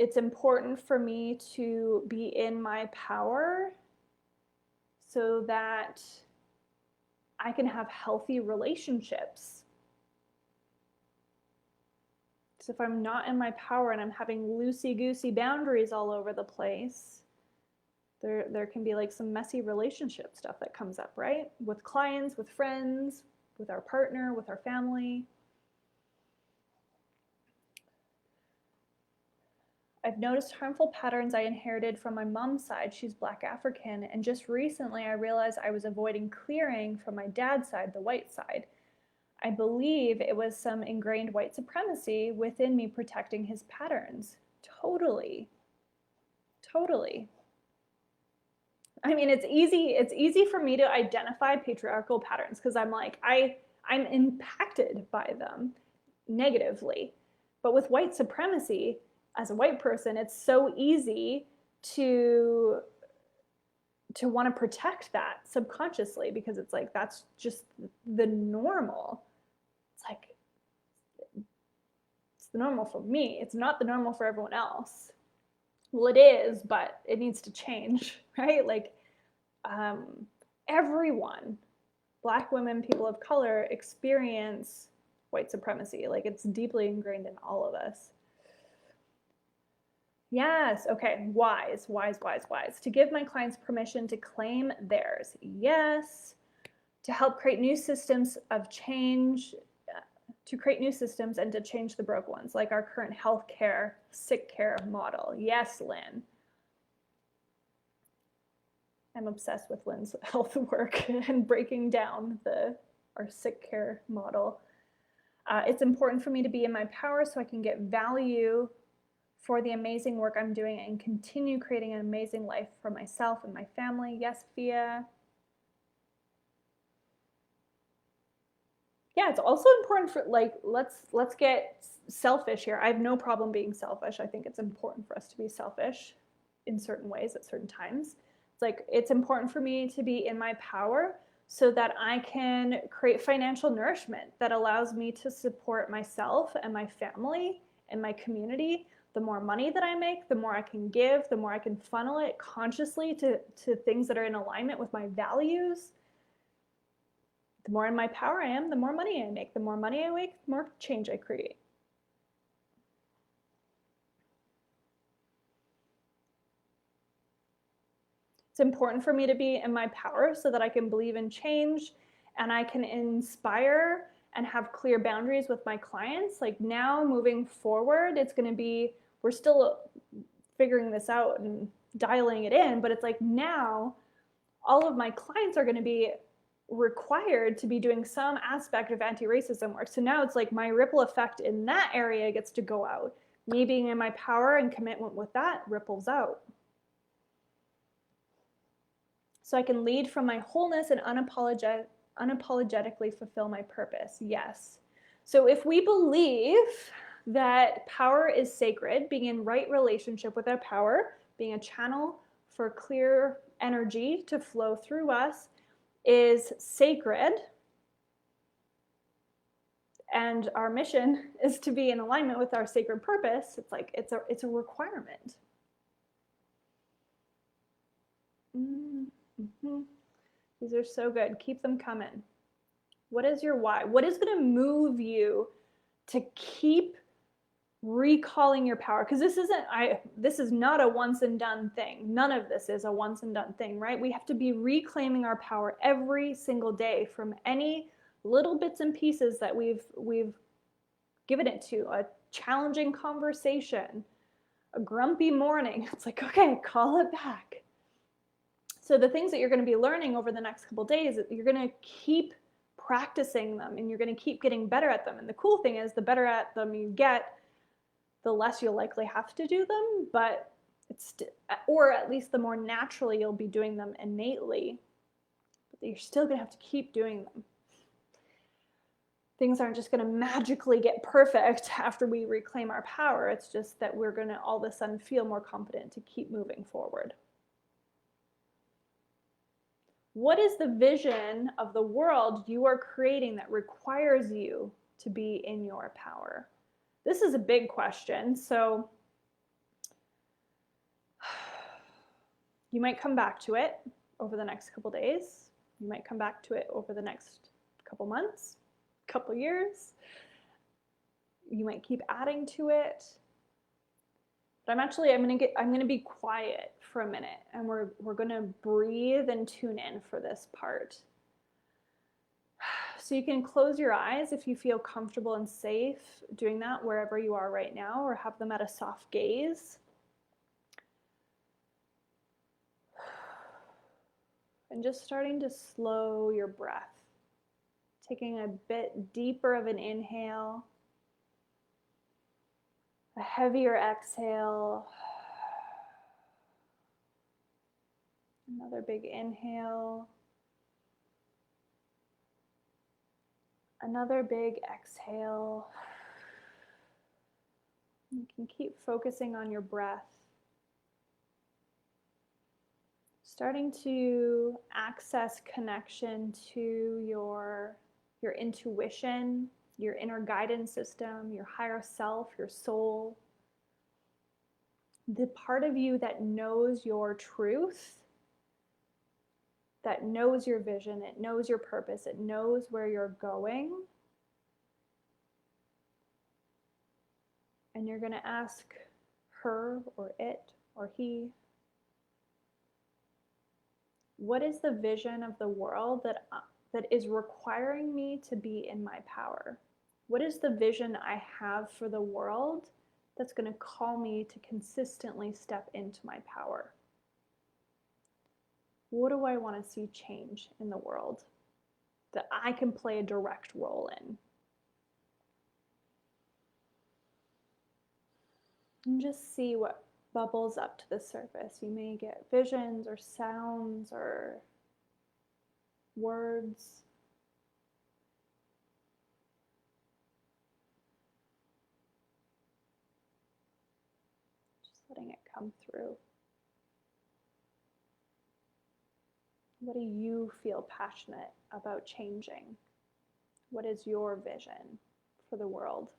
It's important for me to be in my power so that I can have healthy relationships. So if I'm not in my power and I'm having loosey-goosey boundaries all over the place, there can be like some messy relationship stuff that comes up, right? With clients, with friends, with our partner, with our family. I've noticed harmful patterns I inherited from my mom's side. She's Black African. And just recently I realized I was avoiding clearing from my dad's side, the white side. I believe it was some ingrained white supremacy within me protecting his patterns. Totally. Totally. I mean, it's easy for me to identify patriarchal patterns because I'm like, I'm impacted by them negatively. But with white supremacy, as a white person, it's so easy to want to protect that subconsciously because it's like that's just the normal. It's like it's the normal for me. It's not the normal for everyone else. Well, it is, but it needs to change, right? Like everyone, Black women, people of color, experience white supremacy. Like it's deeply ingrained in all of us. Yes, okay, wise. To give my clients permission to claim theirs. Yes. To help create new systems of change, to create new systems and to change the broke ones, like our current healthcare, sick care model. Yes, Lynn. I'm obsessed with Lynn's health work and breaking down our sick care model. It's important for me to be in my power so I can get value for the amazing work I'm doing and continue creating an amazing life for myself and my family. Yes, Fia. Yeah, it's also important for like let's get selfish here. I have no problem being selfish. I think it's important for us to be selfish in certain ways at certain times. It's like it's important for me to be in my power so that I can create financial nourishment that allows me to support myself and my family and my community. The more money that I make, the more I can give, the more I can funnel it consciously to things that are in alignment with my values. The more in my power I am, the more money I make. The more money I make, the more change I create. It's important for me to be in my power so that I can believe in change and I can inspire and have clear boundaries with my clients. Like now moving forward, it's going to be, we're still figuring this out and dialing it in, but it's like now all of my clients are going to be required to be doing some aspect of anti-racism work. So now it's like my ripple effect in that area gets to go out. Me being in my power and commitment with that ripples out. So I can lead from my wholeness and unapologetically fulfill my purpose. Yes. So if we believe that power is sacred, being in right relationship with our power, being a channel for clear energy to flow through us is sacred, and our mission is to be in alignment with our sacred purpose, it's like it's a requirement. Mm-hmm. These are so good. Keep them coming. What is your why? What is going to move you to keep recalling your power? Because this is not a once and done thing. None of this is a once and done thing, right? We have to be reclaiming our power every single day from any little bits and pieces that we've given it to. A challenging conversation, a grumpy morning. It's like, okay, call it back. So the things that you're going to be learning over the next couple of days, you're going to keep practicing them and you're going to keep getting better at them. And the cool thing is the better at them you get, the less you'll likely have to do them, but or at least the more naturally you'll be doing them innately, but you're still going to have to keep doing them. Things aren't just going to magically get perfect after we reclaim our power. It's just that we're going to all of a sudden feel more confident to keep moving forward. What is the vision of the world you are creating that requires you to be in your power? This is a big question. So You might come back to it over the next couple days. You might come back to it over the next couple months, couple years. You might keep adding to it. But I'm gonna be quiet for a minute, and we're gonna breathe and tune in for this part. So you can close your eyes if you feel comfortable and safe doing that wherever you are right now, or have them at a soft gaze. And just starting to slow your breath, taking a bit deeper of an inhale, a heavier exhale, another big inhale, another big exhale. You can keep focusing on your breath, starting to access connection to your intuition, your inner guidance system, your higher self, your soul, the part of you that knows your truth, that knows your vision, it knows your purpose, it knows where you're going. And you're going to ask her or it or he, what is the vision of the world that is requiring me to be in my power? What is the vision I have for the world that's going to call me to consistently step into my power? What do I want to see change in the world that I can play a direct role in? And just see what bubbles up to the surface. You may get visions or sounds or words. Just letting it come through. What do you feel passionate about changing? What is your vision for the world?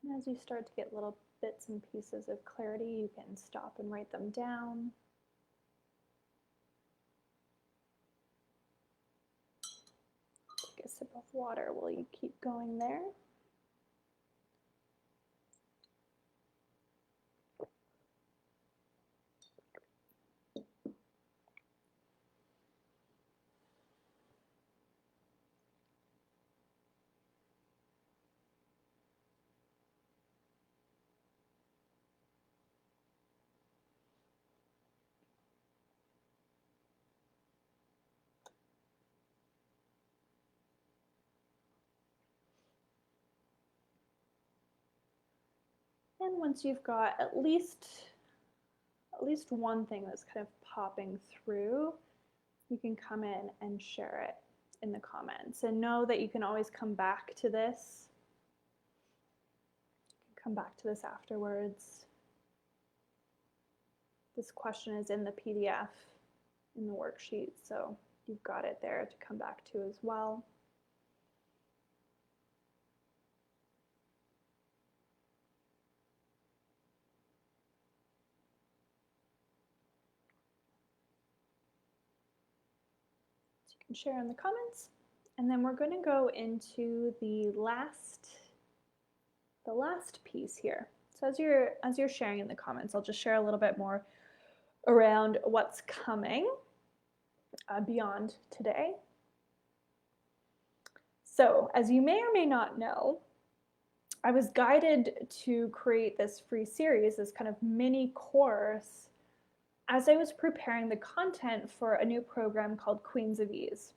And as you start to get little bits and pieces of clarity, you can stop and write them down. Take a sip of water while you keep going there. And once you've got at least one thing that's kind of popping through, you can come in and share it in the comments. And know that you can always come back to this. You can come back to this afterwards. This question is in the PDF, in the worksheet, so you've got it there to come back to as well. Share in the comments, and then we're going to go into the last piece here. So as you're sharing in the comments, I'll just share a little bit more around what's coming beyond today. So as you may or may not know, I was guided to create this free series, this kind of mini course, as I was preparing the content for a new program called Queens of Ease.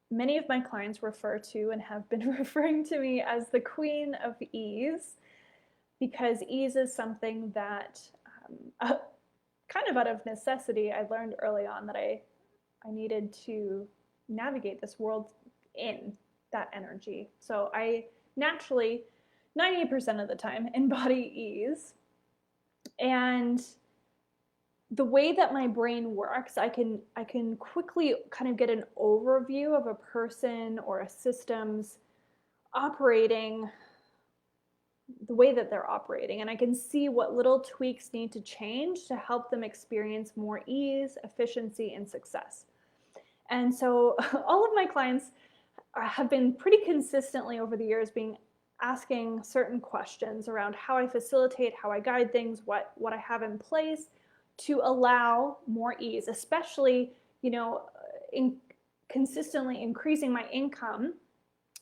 Many of my clients refer to and have been referring to me as the Queen of Ease, because ease is something that kind of out of necessity, I learned early on that I needed to navigate this world in that energy. So I naturally, 90% of the time, embody ease. And the way that my brain works, I can quickly kind of get an overview of a person or a system's operating, the way that they're operating, and I can see what little tweaks need to change to help them experience more ease, efficiency, and success. And so all of my clients have been pretty consistently over the years being asking certain questions around how I facilitate, how I guide things, what I have in place to allow more ease, especially, in consistently increasing my income,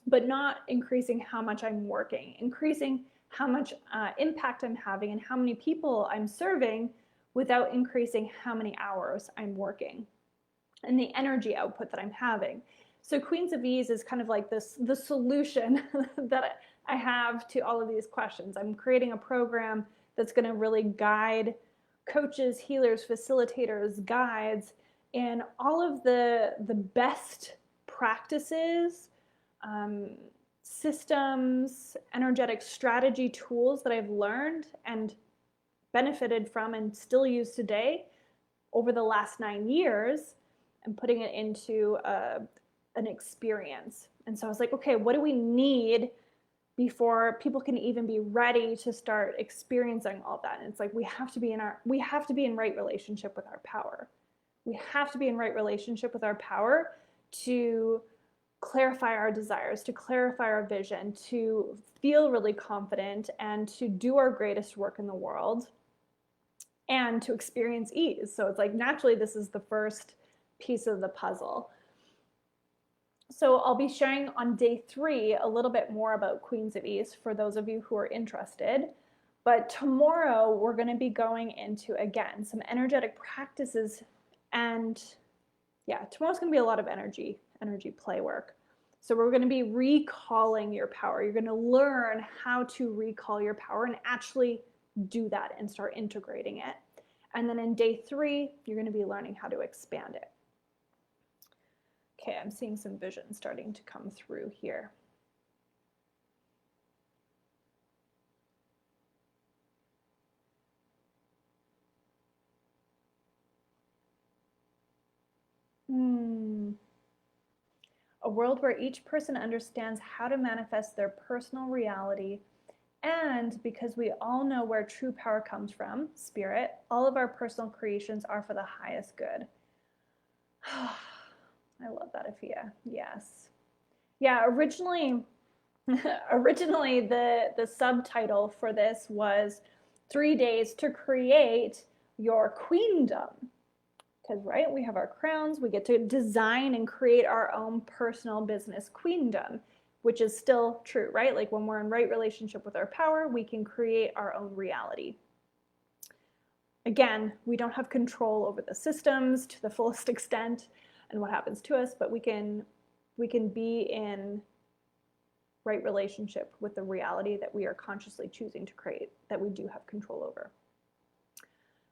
but not increasing how much I'm working, increasing how much impact I'm having and how many people I'm serving without increasing how many hours I'm working and the energy output that I'm having. So Queens of Ease is kind of like the solution that I have to all of these questions. I'm creating a program that's going to really guide coaches, healers, facilitators, guides, and all of the best practices, um, systems, energetic strategy tools that I've learned and benefited from and still use today over the last 9 years, and putting it into an experience. And so I was like, okay, what do we need before people can even be ready to start experiencing all that? And it's like we have to be in right relationship with our power. We have to be in right relationship with our power to clarify our desires, to clarify our vision, to feel really confident, and to do our greatest work in the world, and to experience ease. So it's like naturally this is the first piece of the puzzle. So I'll be sharing on day 3 a little bit more about Queens of Ease for those of you who are interested. But tomorrow we're going to be going into, again, some energetic practices. And yeah, tomorrow's going to be a lot of energy play work. So we're going to be recalling your power. You're going to learn how to recall your power and actually do that and start integrating it. And then in day 3, you're going to be learning how to expand it. Okay, I'm seeing some vision starting to come through here. A world where each person understands how to manifest their personal reality. And because we all know where true power comes from, spirit, all of our personal creations are for the highest good. I love that, Afia. Yes. Yeah, originally the subtitle for this was 3 days to create your queendom. Because, right, we have our crowns, we get to design and create our own personal business queendom, which is still true, right? Like when we're in right relationship with our power, we can create our own reality. Again, we don't have control over the systems to the fullest extent and what happens to us, but we can be in right relationship with the reality that we are consciously choosing to create, that we do have control over.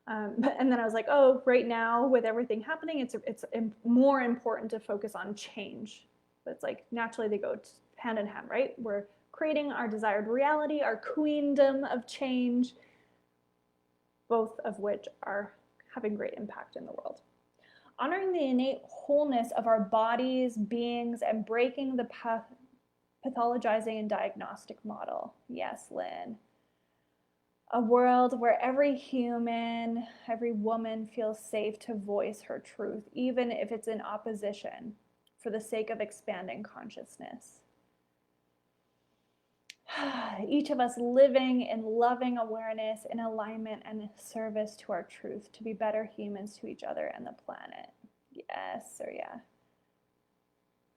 And then I was like, oh, right now with everything happening, it's more important to focus on change. But it's like naturally they go hand in hand, right? We're creating our desired reality, our queendom of change, both of which are having great impact in the world. Honoring the innate wholeness of our bodies, beings, and breaking the pathologizing and diagnostic model. Yes, Lynn. A world where every human, every woman feels safe to voice her truth, even if it's in opposition, for the sake of expanding consciousness. Each of us living in loving awareness, in alignment and service to our truth, to be better humans to each other and the planet. Yes, or yeah.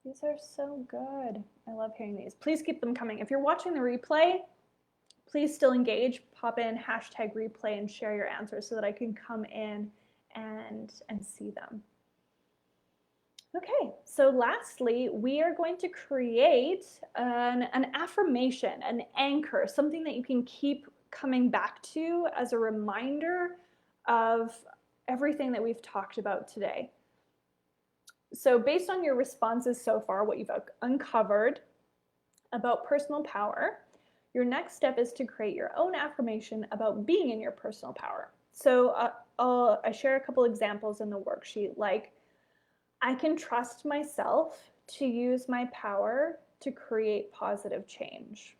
These are so good. I love hearing these. Please keep them coming. If you're watching the replay, please still engage. Pop in #replay and share your answers so that I can come in and see them. Okay, so lastly, we are going to create an affirmation, an anchor, something that you can keep coming back to as a reminder of everything that we've talked about today. So based on your responses so far, what you've uncovered about personal power, your next step is to create your own affirmation about being in your personal power. So I share a couple examples in the worksheet, like I can trust myself to use my power to create positive change,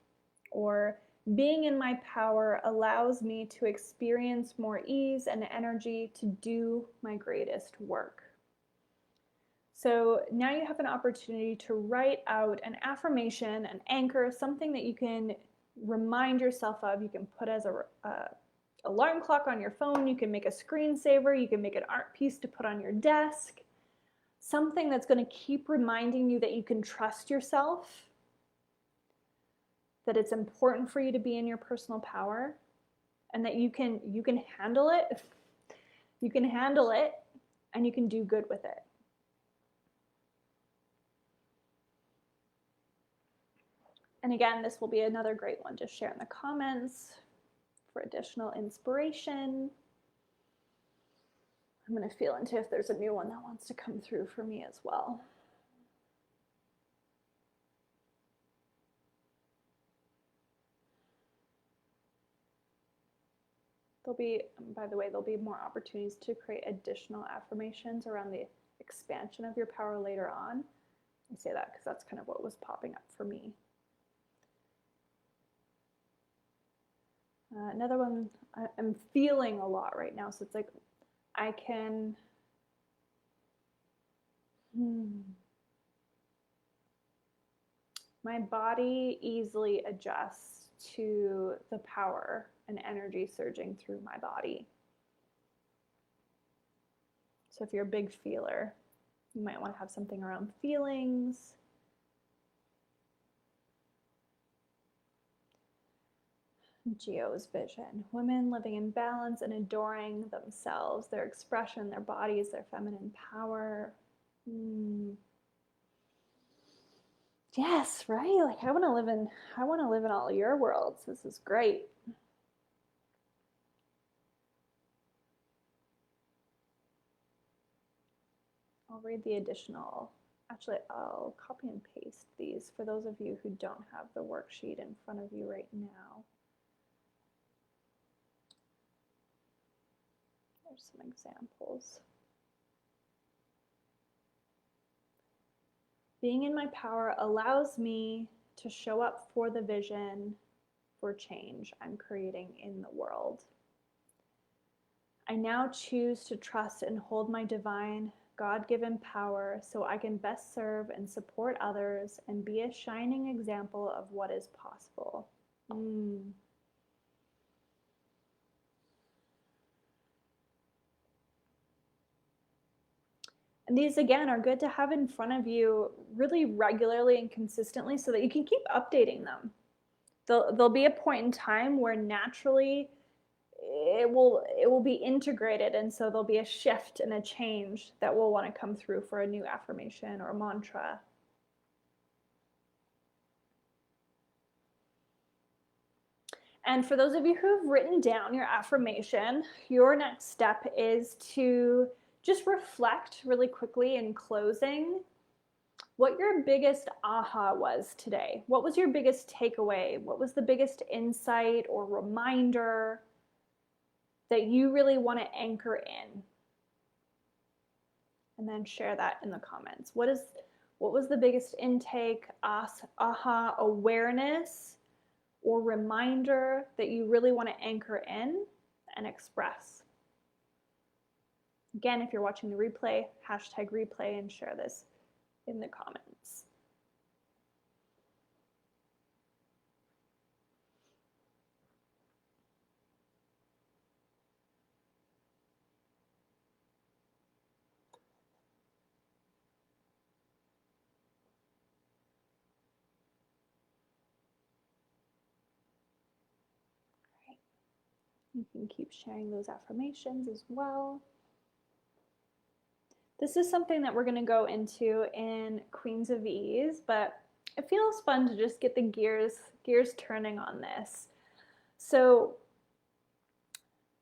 or being in my power allows me to experience more ease and energy to do my greatest work. So now you have an opportunity to write out an affirmation, an anchor, something that you can remind yourself of. You can put as a alarm clock on your phone. You can make a screensaver. You can make an art piece to put on your desk. Something that's going to keep reminding you that you can trust yourself, that it's important for you to be in your personal power, and that you can handle it. You can handle it, and you can do good with it. And again, this will be another great one to share in the comments for additional inspiration. I'm going to feel into if there's a new one that wants to come through for me as well. There'll be, by the way, there'll be more opportunities to create additional affirmations around the expansion of your power later on. I say that because that's kind of what was popping up for me. Another one I'm feeling a lot right now, so it's like I can my body easily adjusts to the power and energy surging through my body. So if you're a big feeler, you might want to have something around feelings. Geo's vision. Women living in balance and adoring themselves, their expression, their bodies, their feminine power. Yes, right? Like I want to live in all your worlds. This is great. I'll read the additional. Actually, I'll copy and paste these for those of you who don't have the worksheet in front of you right now. There's some examples. Being in my power allows me to show up for the vision for change I'm creating in the world. I now choose to trust and hold my divine, God-given power so I can best serve and support others and be a shining example of what is possible. And these, again, are good to have in front of you really regularly and consistently so that you can keep updating them. There'll be a point in time where naturally it will be integrated, and so there'll be a shift and a change that will want to come through for a new affirmation or mantra. And for those of you who've written down your affirmation, your next step is to just reflect really quickly in closing what your biggest aha was today. What was your biggest takeaway? What was the biggest insight or reminder that you really want to anchor in? And then share that in the comments. What was the biggest intake, aha, awareness, or reminder that you really want to anchor in and express? Again, if you're watching the replay, hashtag replay and share this in the comments. Great. You can keep sharing those affirmations as well. This is something that we're going to go into in Queens of Ease, but it feels fun to just get the gears turning on this. So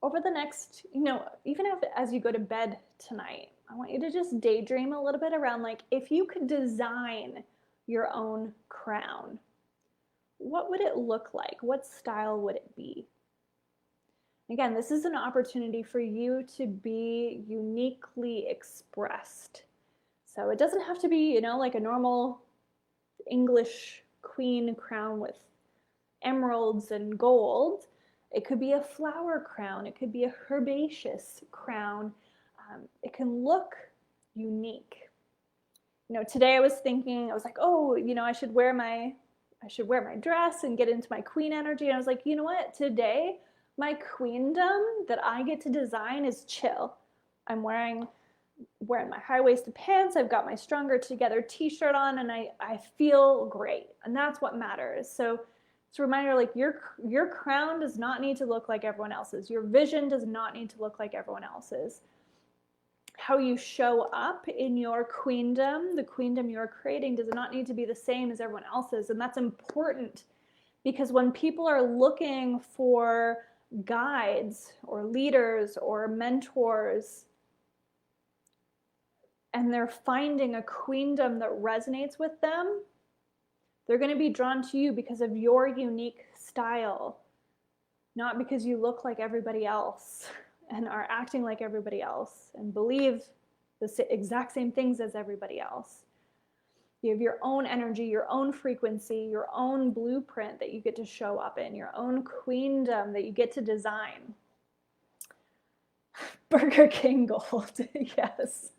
over the next, even as you go to bed tonight, I want you to just daydream a little bit around, like, if you could design your own crown, what would it look like? What style would it be? Again, this is an opportunity for you to be uniquely expressed. So it doesn't have to be, like a normal English queen crown with emeralds and gold. It could be a flower crown. It could be a herbaceous crown. It can look unique. Today I was thinking, I was like, oh, I should wear my dress and get into my queen energy. And I was like, you know what? Today, my queendom that I get to design is chill. I'm wearing my high-waisted pants. I've got my Stronger Together t-shirt on, and I feel great. And that's what matters. So it's a reminder, like your crown does not need to look like everyone else's. Your vision does not need to look like everyone else's. How you show up in your queendom, the queendom you're creating, does not need to be the same as everyone else's. And that's important because when people are looking for guides or leaders or mentors, and they're finding a queendom that resonates with them, they're going to be drawn to you because of your unique style, not because you look like everybody else and are acting like everybody else and believe the exact same things as everybody else. You have your own energy, your own frequency, your own blueprint that you get to show up in, your own queendom that you get to design. Burger King gold, yes.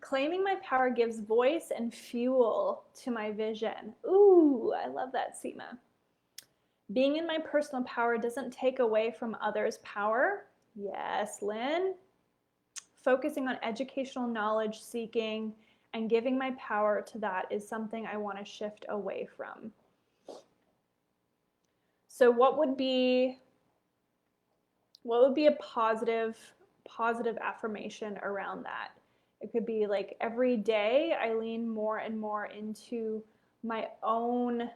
Claiming my power gives voice and fuel to my vision. Ooh, I love that, Seema. Being in my personal power doesn't take away from others' power. Yes, Lynn. Focusing on educational knowledge seeking and giving my power to that is something I want to shift away from. So what would be a positive affirmation around that? It could be like every day I lean more and more into my own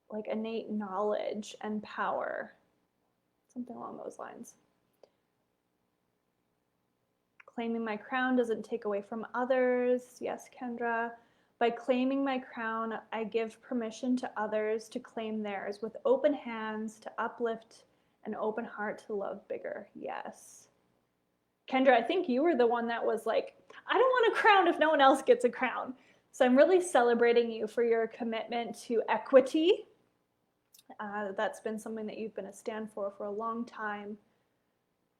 like innate knowledge and power. Something along those lines. Claiming my crown doesn't take away from others. Yes, Kendra. By claiming my crown, I give permission to others to claim theirs with open hands to uplift an open heart to love bigger. Yes. Kendra, I think you were the one that was like, I don't want a crown if no one else gets a crown. So I'm really celebrating you for your commitment to equity. That's been something that you've been a stand for a long time.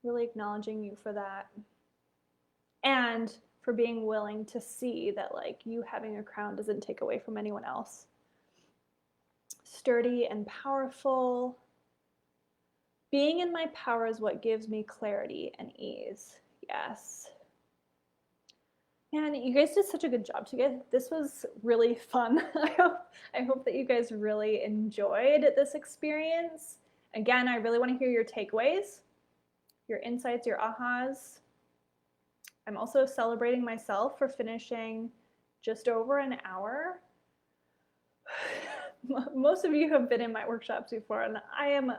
Really acknowledging you for that. And for being willing to see that like you having a crown doesn't take away from anyone else. Sturdy and powerful. Being in my power is what gives me clarity and ease. Yes. Man, you guys did such a good job together. This was really fun. I hope that you guys really enjoyed this experience. Again, I really want to hear your takeaways, your insights, your ahas. I'm also celebrating myself for finishing just over an hour. Most of you have been in my workshops before, and I am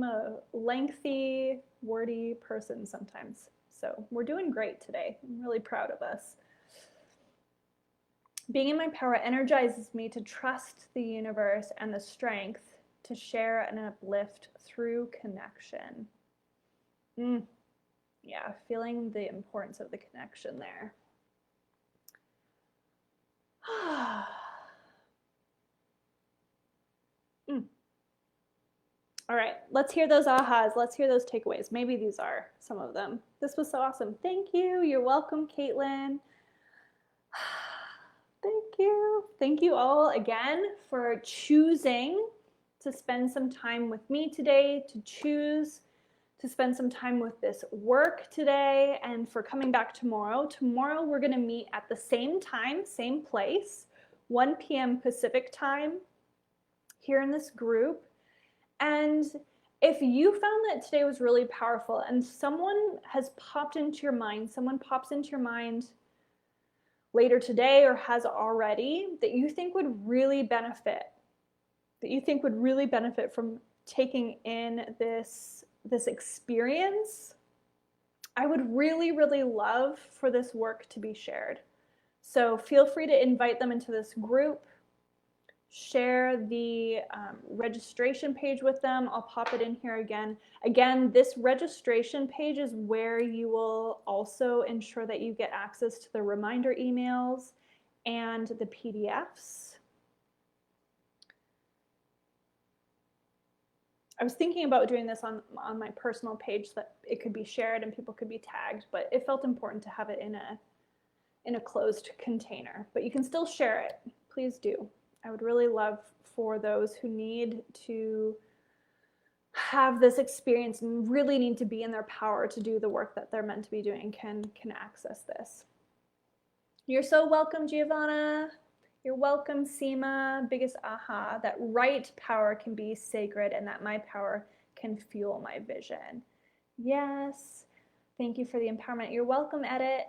a lengthy, wordy person sometimes. So we're doing great today. I'm really proud of us. Being in my power energizes me to trust the universe and the strength to share and uplift through connection. Yeah, feeling the importance of the connection there. All right, let's hear those ahas. Let's hear those takeaways. Maybe these are some of them. This was so awesome. Thank you. You're welcome, Caitlin. Thank you. Thank you all again for choosing to spend some time with me today, to choose to spend some time with this work today, and for coming back tomorrow. Tomorrow we're going to meet at the same time, same place, 1 p.m. Pacific time here in this group. And if you found that today was really powerful and someone has popped into your mind, someone pops into your mind later today or has already that you think would really benefit, from taking in this experience, I would really, really love for this work to be shared. So feel free to invite them into this group. share the registration page with them. I'll pop it in here again. Again, this registration page is where you will also ensure that you get access to the reminder emails and the PDFs. I was thinking about doing this on my personal page so that it could be shared and people could be tagged, but it felt important to have it in a closed container. But you can still share it. Please do. I would really love for those who need to have this experience and really need to be in their power to do the work that they're meant to be doing can access this. You're so welcome, Giovanna. You're welcome, Seema. Biggest aha, that right power can be sacred and that my power can fuel my vision. Yes. Thank you for the empowerment. You're welcome, Edit.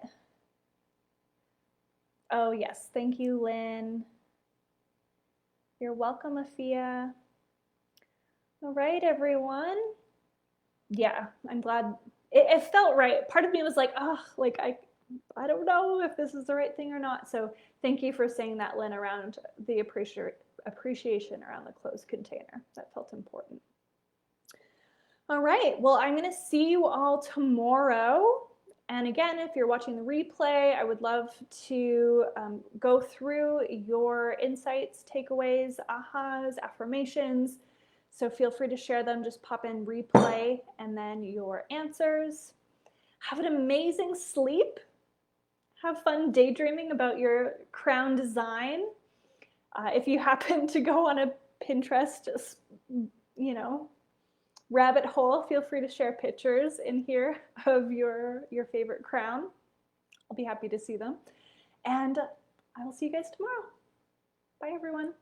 Oh, yes. Thank you, Lynn. You're welcome, Afia. All right, everyone. Yeah, I'm glad. It felt right. Part of me was like, oh, like I don't know if this is the right thing or not. So thank you for saying that, Lynn, around the appreciation around the closed container. That felt important. All right, well, I'm going to see you all tomorrow. And again, if you're watching the replay, I would love to go through your insights, takeaways, ahas, affirmations. So feel free to share them. Just pop in replay and then your answers. Have an amazing sleep. Have fun daydreaming about your crown design. If you happen to go on a Pinterest, rabbit hole, feel free to share pictures in here of your favorite crown. I'll be happy to see them. And I will see you guys tomorrow. Bye, everyone.